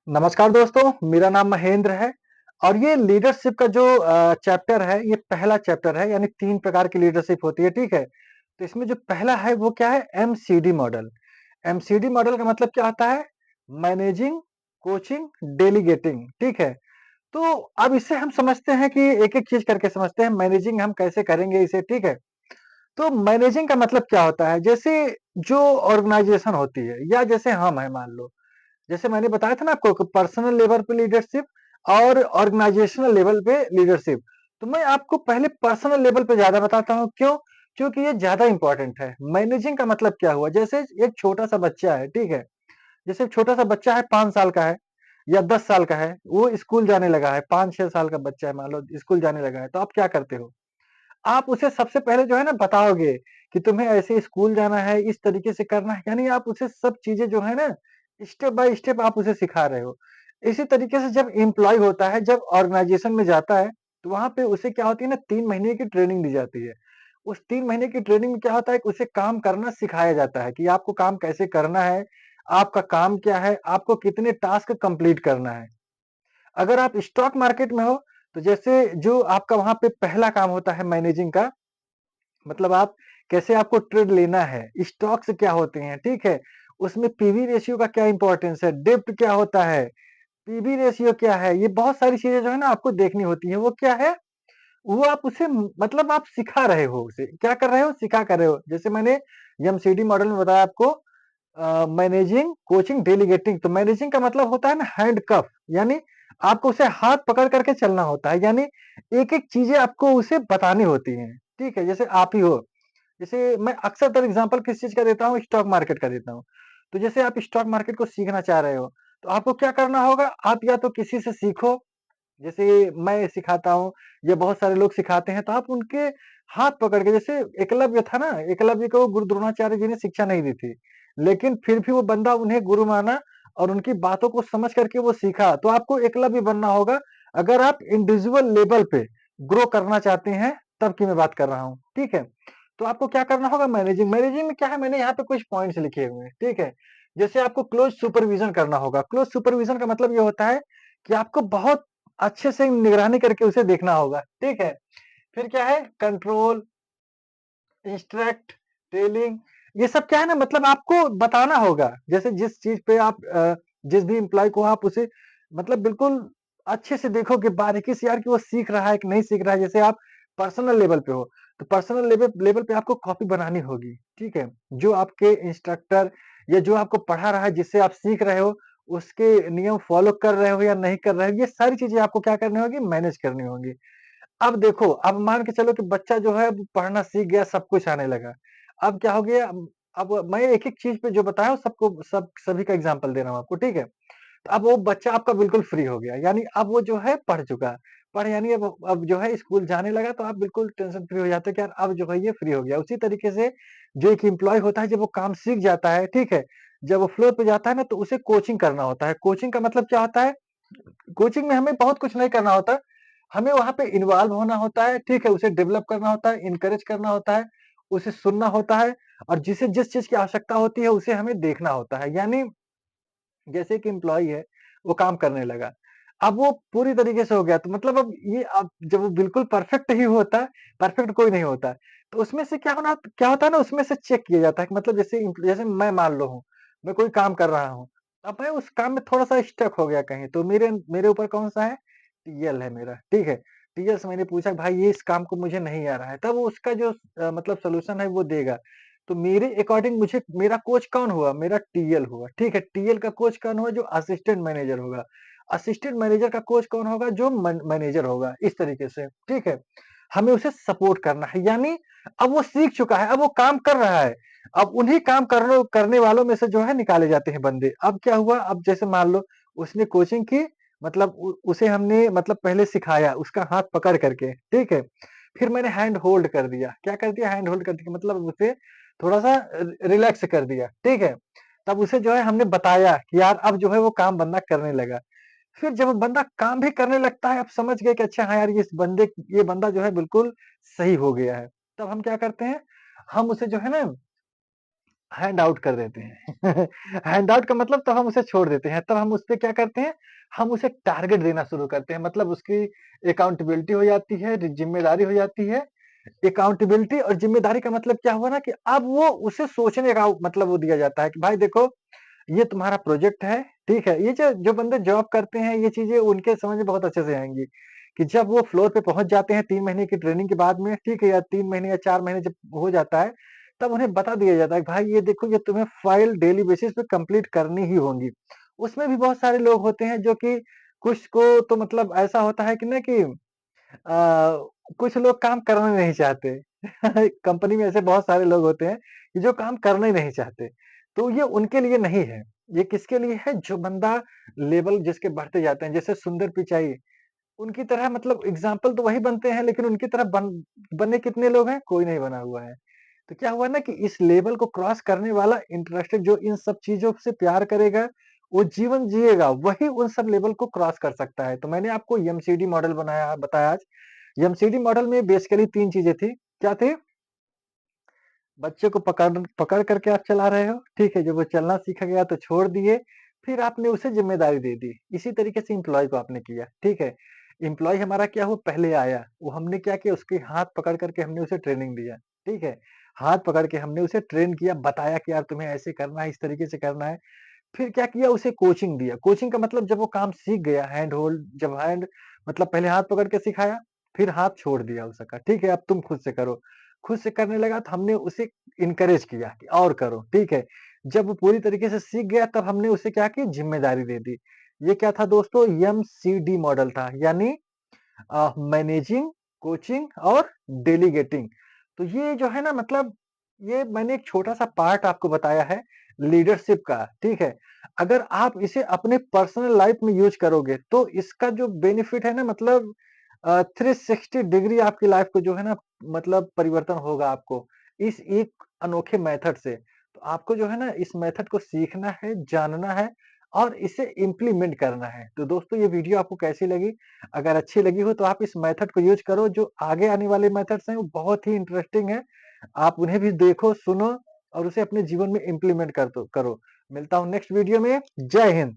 नमस्कार दोस्तों, मेरा नाम महेंद्र है और ये लीडरशिप का जो चैप्टर है, ये पहला चैप्टर है यानी 3 प्रकार की लीडरशिप होती है, ठीक है? तो इसमें जो पहला है वो क्या है एमसीडी मॉडल। एमसीडी मॉडल का मतलब क्या होता है? मैनेजिंग, कोचिंग, डेलीगेटिंग, ठीक है? तो अब इससे हम समझते हैं कि एक-एक चीज़ करके समझते हैं, मैनेजिंग हम कैसे करेंगे इसे, ठीक है? तो मैनेजिंग का मतलब क्या होता है? जैसे जो ऑर्गनाइज़ेशन होती है या जैसे हम हैं मान लो, जैसे मैंने बताया था ना आपको कि पर्सनल लेवल पे लीडरशिप और ऑर्गेनाइजेशनल लेवल पे लीडरशिप। तो मैं आपको पहले पर्सनल लेवल पे ज़्यादा बताता हूँ, क्यों? क्योंकि ये ज़्यादा इम्पोर्टेंट है। मैनेजिंग का मतलब क्या हुआ? जैसे एक छोटा-सा बच्चा है, ठीक है? जैसे एक छोटा-सा बच्चा है 5 साल का है या 10 साल का है, वो स्कूल जाने लगा है, 5-6 साल का बच्चा है मान लो स्कूल जाने लगा है, तो आप क्या करते हो? आप उसे सबसे पहले जो है ना बताओगे कि तुम्हें ऐसे स्कूल जाना है, इस तरीके से करना है, यानी आप उसे सब चीज़ें जो है ना स्टेप बाय स्टेप आप उसे सिखा रहे हो। इसी तरीके से जब एम्प्लॉयी होता है, जब ऑर्गनाइज़ेशन में जाता है, तो वहाँ पे उसे क्या होती है ना 3 महीने की ट्रेनिंग दी जाती है। उस 3 महीने की ट्रेनिंग में क्या होता है कि उसे काम करना सिखाया जाता है कि आपको काम कैसे करना है, आपका काम क्या है, आपको कितने टास्क कंप्लीट करना है। अगर आप स्टॉक मार्केट में हो, तो जैसे जो आपका वहाँ पे पहला काम होता है मैनेजिंग का, मतलब आप कैसे आपको ट्रेड लेना है, स्टॉक्स क्या होते हैं, ठीक है? उसमें पीवी रेशियो का क्या इम्पोर्टेंस है, डिप्ट क्या होता है, पीवी रेशियो क्या है, ये बहुत सारी चीज़ें जो है ना आपको देखनी होती हैं। वो क्या है? वो आप उसे मतलब आप सिखा रहे हो उसे। क्या कर रहे हो? सिखा कर रहे हो। जैसे मैंने एमसीडी मॉडल में बताया आपको मैनेजिंग, कोचिंग, डेलीगेटिंग। तो मैनेजिंग का मतलब होता है ना हैंड कफ, यानी आपको उसे हाथ पकड़ करके चलना होता है, यानी एक-एक चीज़ें आपको उसे बतानी होती हैं, ठीक है? जैसे आप ही हो, जैसे मैं अक्सर एग्जांपल किस चीज़ का देता हूँ, स्टॉक मार्केट का देता हूँ। तो जैसे आप स्टॉक मार्केट को सीखना चाह रहे हो, तो आपको क्या करना होगा? आप या तो किसी से सीखो, जैसे मैं सिखाता हूँ या बहुत सारे लोग सिखाते हैं, तो आप उनके हाथ पकड़ के जैसे एकलव्य था ना, एकलव्य को गुरु द्रोणाचार्य जी ने शिक्षा नहीं दी थी, लेकिन फिर भी वो बंदा उन्हें गुरु माना और उनकी बातों को समझ करके वो सीखा। तो आपको एकलव्य बनना होगा, अगर आप इंडिविजुअल लेवल पे ग्रो करना चाहते हैं, तब की मैं बात कर रहा हूँ, ठीक है? तो आपको क्या करना होगा मैनेजिंग मैनेजिंग में क्या है, मैंने यहाँ पे कुछ पॉइंट्स लिखे हुए हैं, ठीक है? जैसे आपको क्लोज़ सुपरविज़न करना होगा। क्लोज़ सुपरविज़न का मतलब ये होता है कि आपको बहुत अच्छे से निगरानी करके उसे देखना होगा, ठीक है? फिर क्या है कंट्रोल, इंस्ट्रक्ट, टेलिंग, ये सब क्या है ना मतलब आपको बताना होगा। जैसे जिस चीज़ पे आप जिस भी एम्प्लॉयी को आप उसे मतलब बिल्कुल अच्छे से देखोगे बारीकी से यार कि वो सीख रहा है कि नहीं सीख रहा है। जैसे आप पर्सनल लेवल पे हो, तो पर्सनल लेवल लेवल पे आपको कॉपी बनानी होगी, ठीक है? जो आपके इंस्ट्रक्टर या जो आपको पढ़ा रहा है, जिससे आप सीख रहे हो, उसके नियम फॉलो कर रहे हो या नहीं कर रहे हो, ये सारी चीज़ें आपको क्या करनी होगी मैनेज करनी होगी। अब देखो, अब मान के चलो कि बच्चा जो है पढ़ना सीख गया, सब कुछ आने लगा। अब क्या हो गया अब मैं एक-एक चीज़ पे जो बताया हूँ सबको सब सभी का एग्ज़ाम्पल दे रहा हूँ आपको, ठीक है? तो अब वो बच्चा आपका बिल्कुल फ्री हो गया, यानी अब वो जो है पढ़ चुका। पढ़ यानी अब जो है स्कूल जाने लगा, तो आप बिल्कुल टेंशन फ्री हो जाते हो कि यार अब जो है ये फ्री हो गया। उसी तरीके से जो एक एम्प्लॉयी होता है जब वो काम सीख जाता है, ठीक है? जब वो फ्लोर पे जाता है ना तो उसे कोचिंग करना होता है। कोचिंग का मतलब क्या होता है? कोचिंग में हमें बहुत कुछ नहीं करना होता। हमें वहाँ पे इन्वॉल्व होना होता है, ठीक है? उसे डेवलप करना होता है, एनकरेज करना होता है, उसे सुनना होता है और जिसे जिस चीज़ की आवश्यकता होती है, उसे हमें देखना होता है। यानी जैसे एक एम्प्लॉयी है, वो काम करने लगा। अब वो पूरी तरीके से हो गया, तो मतलब अब जब वो बिल्कुल परफेक्ट ही होता है, परफेक्ट कोई नहीं होता है। तो उसमें से क्या होता है ना, उसमें से चेक किया जाता है कि मतलब जैसे मैं मान लो हूँ, मैं कोई काम कर रहा हूँ, अब मैं उस काम में थोड़ा-सा स्टक हो गया कहीं, तो मेरे मेरे ऊपर कौन-सा है? टीएल है मेरा, ठीक है? टीएल से मैंने पूछा भाई ये इस काम को मुझे नहीं आ रहा है, तब वो उसका जो मतलब सॉल्यूशन है वो देगा। तो मेरे अकॉर्डिंग मुझे मेरा कोच कौन हुआ? मेरा टीएल हुआ, ठीक है? टीएल का कोच कौन हुआ? जो असिस्टेंट मैनेजर होगा। असिस्टेंट मैनेजर का कोच कौन होगा? जो मैनेजर होगा, इस तरीके से, ठीक है? हमें उसे सपोर्ट करना है, यानी अब वो सीख चुका है, अब वो काम कर रहा है। अब उन्हीं काम करने वालों में से जो है निकाले जाते हैं बंदे। अब क्या हुआ? अब जैसे मान लो उसने कोचिंग की, मतलब उसे हमने मतलब पहले सिखाया, उसका हाथ पकड़ करके, ठीक है? फिर मैंने हैंड होल्ड कर दिया। क्या कर दिया? हैंड होल्ड कर दिया मतलब उसे थोड़ा-सा रिलैक्स कर दिया, ठीक है? तब उसे जो है हमने बताया कि यार अब जो है वो काम बंदा करने लगा। फिर जब वो बंदा काम भी करने लगता है, अब समझ गए कि अच्छा हाँ यार ये बंदा जो है बिल्कुल सही हो गया है। तब हम क्या करते हैं, हम उसे जो है ना हैंड आउट कर देते हैं। हैंड आउट का मतलब तब हम उसे छोड़ देते हैं, तब हम उसपे क्या करते हैं, हम उसे टारगेट देना शुरू करते हैं, मतलब उसकी अकाउंटेबिलिटी हो जाती है, ज़िम्मेदारी हो जाती है। अकाउंटेबिलिटी और ज़िम्मेदारी का मतलब क्या हुआ ना कि अब वो उसे सोचने का मतलब वो दिया जाता है कि भाई देखो, ये तुम्हारा प्रोजेक्ट है, ठीक है? ये जो जो बंदे जॉब करते हैं, ये चीज़ें उनके समझ में बहुत अच्छे से आएँगी, कि जब वो फ्लोर पे पहुँच जाते हैं 3 महीने की ट्रेनिंग के बाद में, ठीक है? या 3 महीने या 4 महीने जब हो जाता है, तब उन्हें बता दिया जाता है कि भाई ये देखो, ये तुम्हें फाइल डेली बेसिस पे कंप्लीट करनी ही होंगी। उसमें भी बहुत सारे लोग होते हैं जो कि कुछ को तो मतलब ऐसा होता है कि ना कि कुछ लोग काम करना नहीं चाहते। कंपनी में ऐसे बहुत सारे लोग होते हैं कि जो काम करना ही नहीं चाहते। तो ये उनके लिए नहीं है। ये किसके लिए है? जो बंदा लेवल जिसके बढ़ते जाते हैं, जैसे सुंदर पिचाई, उनकी तरह मतलब एग्ज़ाम्पल तो वही बनते हैं, लेकिन उनकी तरह बने कितने लोग हैं? कोई नहीं बना हुआ है। तो क्या हुआ ना कि इस लेवल को क्रॉस करने वाला इंटरेस्टेड, जो इन सब चीज़ों से प्यार करेगा, वो जीवन जिएगा, वही उन सब लेवल को क्रॉस कर सकता है। तो मैंने आपको एमसीडी मॉडल बताया आज। एमसीडी मॉडल में बेसिकली 3 चीज़ें थी। क्या थी? बच्चे को पकड़ करके आप चला रहे हो, ठीक है? जब वो चलना सीख गया तो छोड़ दिए, फिर आपने उसे ज़िम्मेदारी दे दी। इसी तरीके से एम्प्लॉयी को आपने किया, ठीक है? एम्प्लॉयी हमारा क्या हुआ, पहले आया, वो हमने क्या किया, उसके हाथ पकड़ करके हमने उसे ट्रेनिंग दिया, ठीक है? हाथ पकड़ के हमने उसे ट्रेन किया, बताया कि यार तुम्हें ऐसे करना है, इस तरीके से करना है। फिर क्या किया, उसे कोचिंग दिया। कोचिंग का मतलब जब वो काम सीख गया, हैंड होल्ड, जब हैंड मतलब पहले हाथ पकड़ के सिखाया, फिर हाथ छोड़ दिया उसका, ठीक है? अब तुम खुद से करो। खुद से करने लगा तो हमने उसे एनकरेज किया कि और करो, ठीक है? जब वो पूरी तरीके से सीख गया, तब हमने उसे क्या की, ज़िम्मेदारी दे दी। ये क्या था दोस्तों? एमसीडी मॉडल था, यानी मैनेजिंग, कोचिंग और डेलीगेटिंग। तो ये जो है ना, मतलब ये मैंने एक छोटा-सा पार्ट आपको बताया है लीडरशिप का, ठीक है? अगर आप इसे अपने पर्सनल लाइफ में यूज़ करोगे, तो इसका जो बेनिफिट है ना, मतलब 360 डिग्री आपकी लाइफ को जो है ना, मतलब परिवर्तन होगा आपको, इस एक अनोखे मेथड से। तो आपको जो है ना, इस मेथड को सीखना है, जानना है और इसे इम्प्लीमेंट करना है। तो दोस्तों, ये वीडियो आपको कैसी लगी? अगर अच्छी लगी हो तो आप इस मेथड को यूज़ करो, जो आगे आने वाले मेथड्स हैं वो बहुत ही इंटरेस्टिंग है। आप उन्हें भी देखो, सुनो और उसे अपने जीवन में इम्प्लीमेंट कर दो करो। मिलता हूँ नेक्स्ट वीडियो में। जय हिंद।